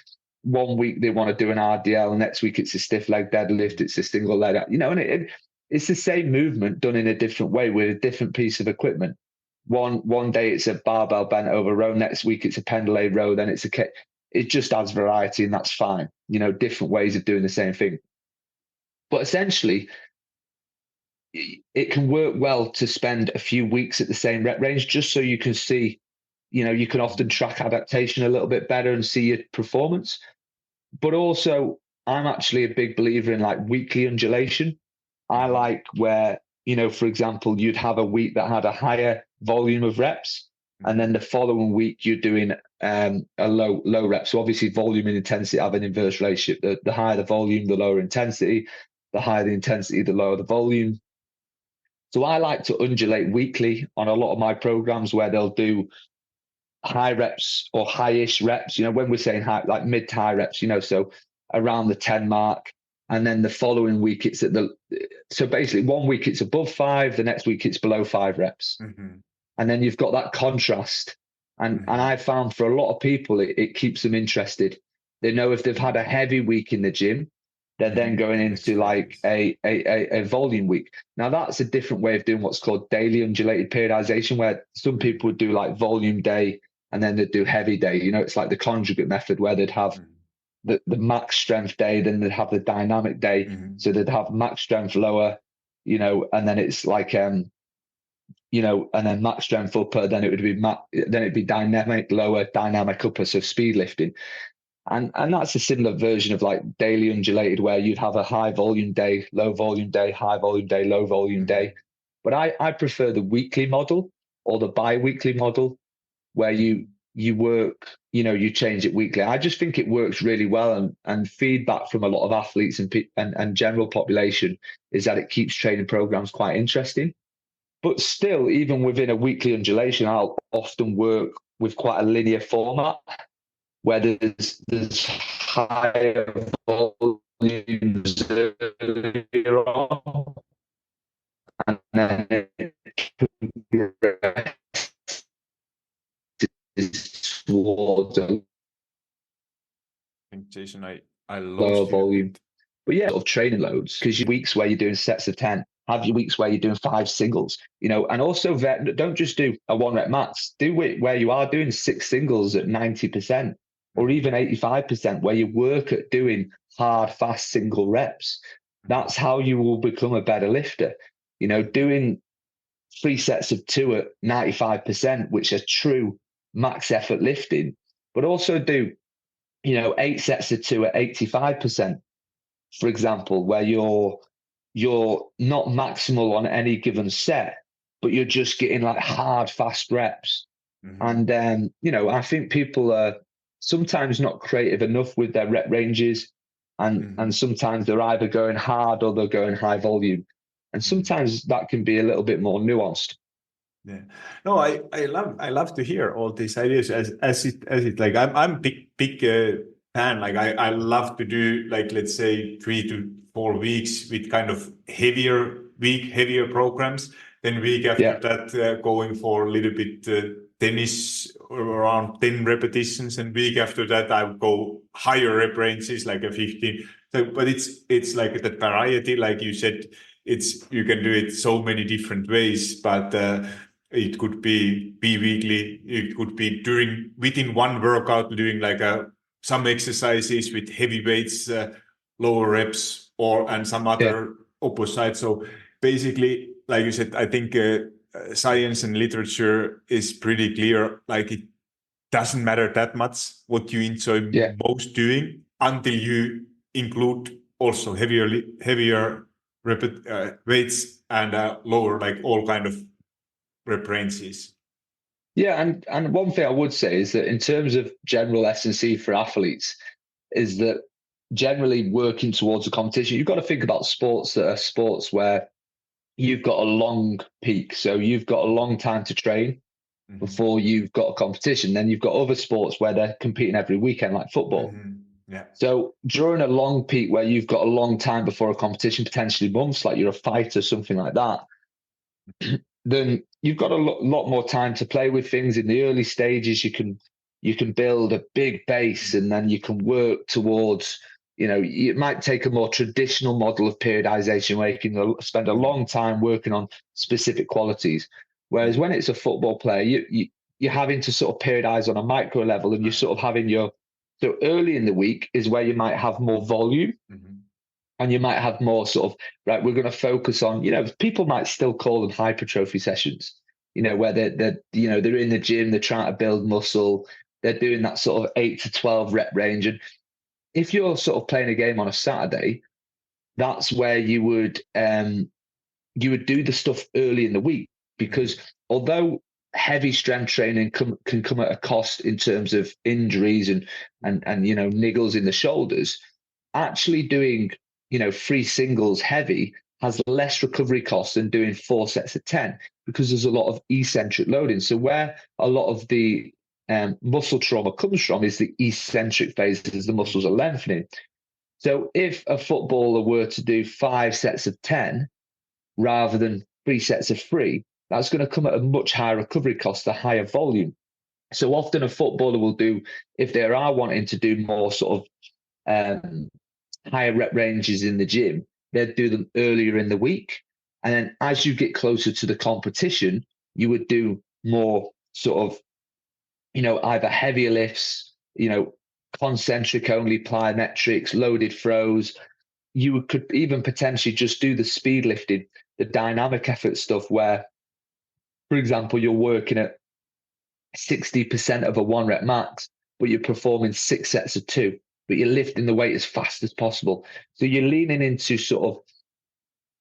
1 week they want to do an RDL, and next week it's a stiff leg deadlift, it's a single leg, and it's the same movement done in a different way with a different piece of equipment. One day it's a barbell bent over row, next week it's a pendlay row, then it just adds variety, and that's fine. Different ways of doing the same thing. But essentially, it can work well to spend a few weeks at the same rep range just so you can see, you can often track adaptation a little bit better and see your performance. But also, I'm actually a big believer in like weekly undulation. I like where, for example, you'd have a week that had a higher volume of reps, and then the following week you're doing a low rep. So obviously volume and intensity have an inverse relationship. The higher the volume, the lower intensity. The higher the intensity, the lower the volume. So I like to undulate weekly on a lot of my programs where they'll do high reps or high-ish reps, when we're saying high, like mid to high reps, so around the 10 mark. And then the following week, it's so basically 1 week it's above 5, the next week it's below 5 reps. And then you've got that contrast. And I found for a lot of people, it keeps them interested. They know if they've had a heavy week in the gym, they're then going into like a volume week. Now that's a different way of doing what's called daily undulated periodization, where some people would do like volume day and then they'd do heavy day. It's like the conjugate method where they'd have the max strength day, then they'd have the dynamic day. So they'd have max strength lower, and then it's like, and then max strength upper, then it would be dynamic lower, dynamic upper, so speed lifting. And that's a similar version of like daily undulated, where you'd have a high volume day, low volume day, high volume day, low volume day. But I prefer the weekly model or the bi-weekly model, where you work, you change it weekly. I just think it works really well, and feedback from a lot of athletes and general population is that it keeps training programs quite interesting. But still, even within a weekly undulation, I'll often work with quite a linear format, where there's higher volumes earlier on, and then it progresses towards a Jason, I lower lost volume. But yeah, sort of training loads, because your weeks where you're doing sets of 10, have your weeks where you're doing 5 singles, and also don't just do a 1 rep max, do it where you are doing 6 singles at 90%. Or even 85%, where you work at doing hard, fast single reps. That's how you will become a better lifter. Doing 3 sets of 2 at 95%, which are true max effort lifting, but also do, 8 sets of 2 at 85%, for example, where you're not maximal on any given set, but you're just getting like hard, fast reps. And I think people are sometimes not creative enough with their rep ranges, and sometimes they're either going hard or they're going high volume, and sometimes that can be a little bit more nuanced. Yeah, no, I love to hear all these ideas as it like I'm big fan. Like I love to do, like, let's say 3 to 4 weeks with kind of heavier programs. Then week after that, going for a little bit tennis around 10 repetitions, and week after that I would go higher rep ranges, like a 15. So, but it's like that variety, like you said, you can do it so many different ways. But It could be bi-weekly. It could be within one workout, doing like some exercises with heavy weights, lower reps, and some other opposite. So basically, like you said, I think science and literature is pretty clear. Like it doesn't matter that much what you enjoy most doing until you include also heavier weights and lower, like all kind of rep ranges. Yeah, and one thing I would say is that in terms of general S&C for athletes, is that generally working towards a competition, you've got to think about sports that are sports where you've got a long peak. So you've got a long time to train before you've got a competition. Then you've got other sports where they're competing every weekend, like football. Yeah. So during a long peak where you've got a long time before a competition, potentially months, like you're a fighter, something like that, then you've got a lot more time to play with things. In the early stages, you can build a big base, and then you can work towards, it might take a more traditional model of periodization where you can spend a long time working on specific qualities. Whereas when it's a football player, you're having to sort of periodize on a micro level, and you're sort of having so early in the week is where you might have more volume. And you might have more sort of, right, we're going to focus on, people might still call them hypertrophy sessions, where they're in the gym, they're trying to build muscle, they're doing that sort of 8 to 12 rep range. And if you're sort of playing a game on a Saturday, that's where you would do the stuff early in the week, because although heavy strength training can come at a cost in terms of injuries and niggles in the shoulders, actually doing 3 singles heavy has less recovery costs than doing 4 sets of 10, because there's a lot of eccentric loading. So where a lot of the muscle trauma comes from is the eccentric phases as the muscles are lengthening. So if a footballer were to do 5 sets of 10 rather than 3 sets of 3, that's going to come at a much higher recovery cost, a higher volume. So often a footballer will do, if they are wanting to do more sort of higher rep ranges in the gym, they'd do them earlier in the week. And then as you get closer to the competition, you would do more sort of, either heavier lifts, concentric only plyometrics, loaded throws. You could even potentially just do the speed lifting, the dynamic effort stuff where, for example, you're working at 60% of a 1 rep max, but you're performing 6 sets of 2. But you're lifting the weight as fast as possible. So you're leaning into sort of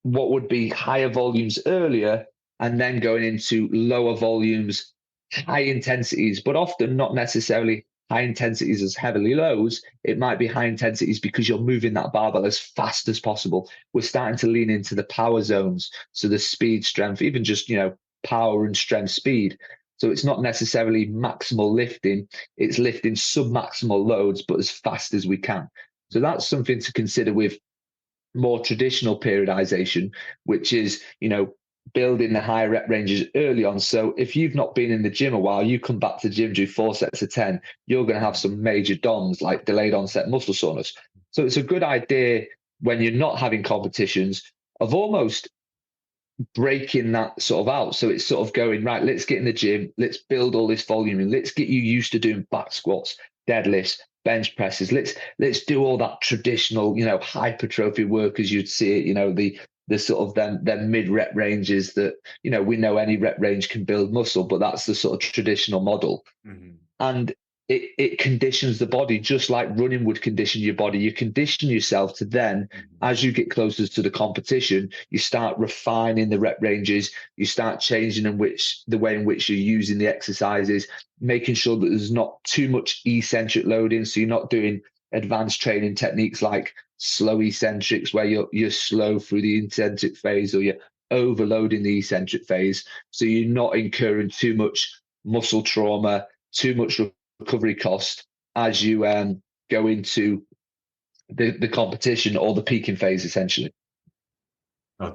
what would be higher volumes earlier, and then going into lower volumes, high intensities, but often not necessarily high intensities as heavily lows. It might be high intensities because you're moving that barbell as fast as possible. We're starting to lean into the power zones. So the speed, strength, even just, power and strength speed. So it's not necessarily maximal lifting, it's lifting sub-maximal loads, but as fast as we can. So that's something to consider with more traditional periodization, which is, building the higher rep ranges early on. So if you've not been in the gym a while, you come back to the gym, do 4 sets of 10, you're going to have some major DOMs like delayed onset muscle soreness. So it's a good idea when you're not having competitions of almost breaking that sort of out. So it's sort of going, right, let's get in the gym, let's build all this volume and let's get you used to doing back squats, deadlifts, bench presses. Let's do all that traditional, hypertrophy work as you'd see it, the sort of them mid rep ranges that, we know any rep range can build muscle, but that's the sort of traditional model. And it conditions the body just like running would condition your body. You condition yourself to then, as you get closer to the competition, you start refining the rep ranges, you start changing the way in which you're using the exercises, making sure that there's not too much eccentric loading. So you're not doing advanced training techniques like slow eccentrics where you're slow through the eccentric phase, or you're overloading the eccentric phase. So you're not incurring too much muscle trauma, too much recovery cost as you go into the competition or the peaking phase, essentially. No,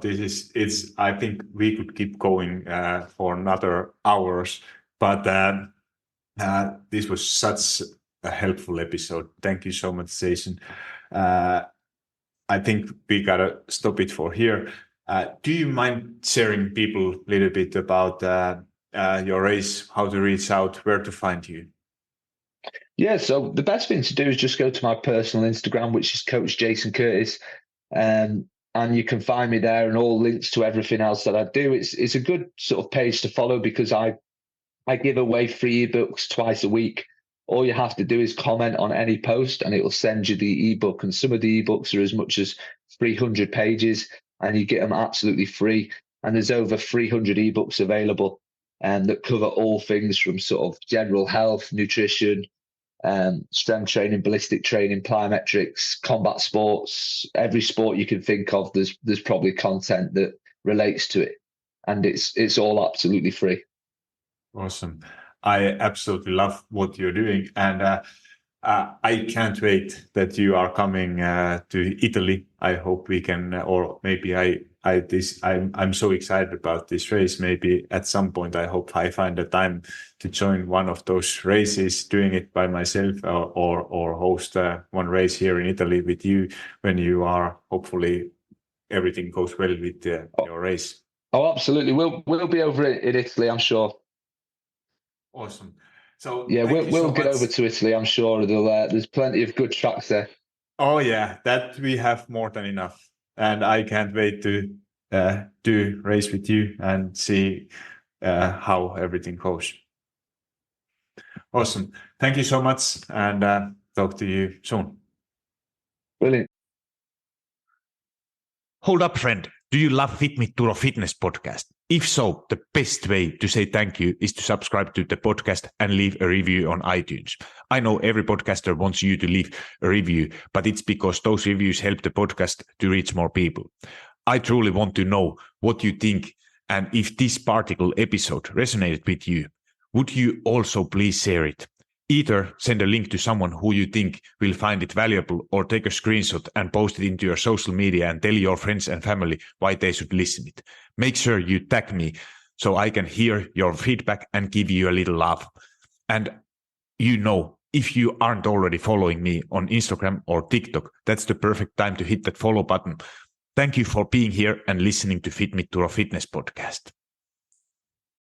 I think we could keep going for another hours, but this was such a helpful episode. Thank you so much, Jason. I think we gotta stop it for here. Do you mind sharing people a little bit about your race, how to reach out, where to find you? Yeah, so the best thing to do is just go to my personal Instagram, which is Coach Jason Curtis. And you can find me there, and all links to everything else that I do. It's a good sort of page to follow because I give away free ebooks twice a week. All you have to do is comment on any post and it will send you the ebook. And some of the ebooks are as much as 300 pages and you get them absolutely free. And there's over 300 ebooks available that cover all things from sort of general health, nutrition, strength training, ballistic training, plyometrics, combat sports, every sport you can think of. There's probably content that relates to it. And it's all absolutely free. Awesome. I absolutely love what you're doing. And I can't wait that you are coming to Italy. I hope we can, or maybe I'm so excited about this race. Maybe at some point, I hope I find the time to join one of those races, doing it by myself or host one race here in Italy with you when you are, hopefully everything goes well with your race. Oh, absolutely. We'll be over in Italy, I'm sure. Awesome. So yeah, we'll get over to Italy. I'm sure there's plenty of good tracks there. Oh yeah, that we have more than enough, and I can't wait to do race with you and see how everything goes. Awesome. Thank you so much, and talk to you soon. Brilliant. Hold up, friend. Do you love FitMitTuro Fitness Podcast? If so, the best way to say thank you is to subscribe to the podcast and leave a review on iTunes. I know every podcaster wants you to leave a review, but it's because those reviews help the podcast to reach more people. I truly want to know what you think, and if this particular episode resonated with you, would you also please share it? Either send a link to someone who you think will find it valuable, or take a screenshot and post it into your social media and tell your friends and family why they should listen it. Make sure you tag me so I can hear your feedback and give you a little love. And if you aren't already following me on Instagram or TikTok, that's the perfect time to hit that follow button. Thank you for being here and listening to FitMitTuro Fitness Podcast.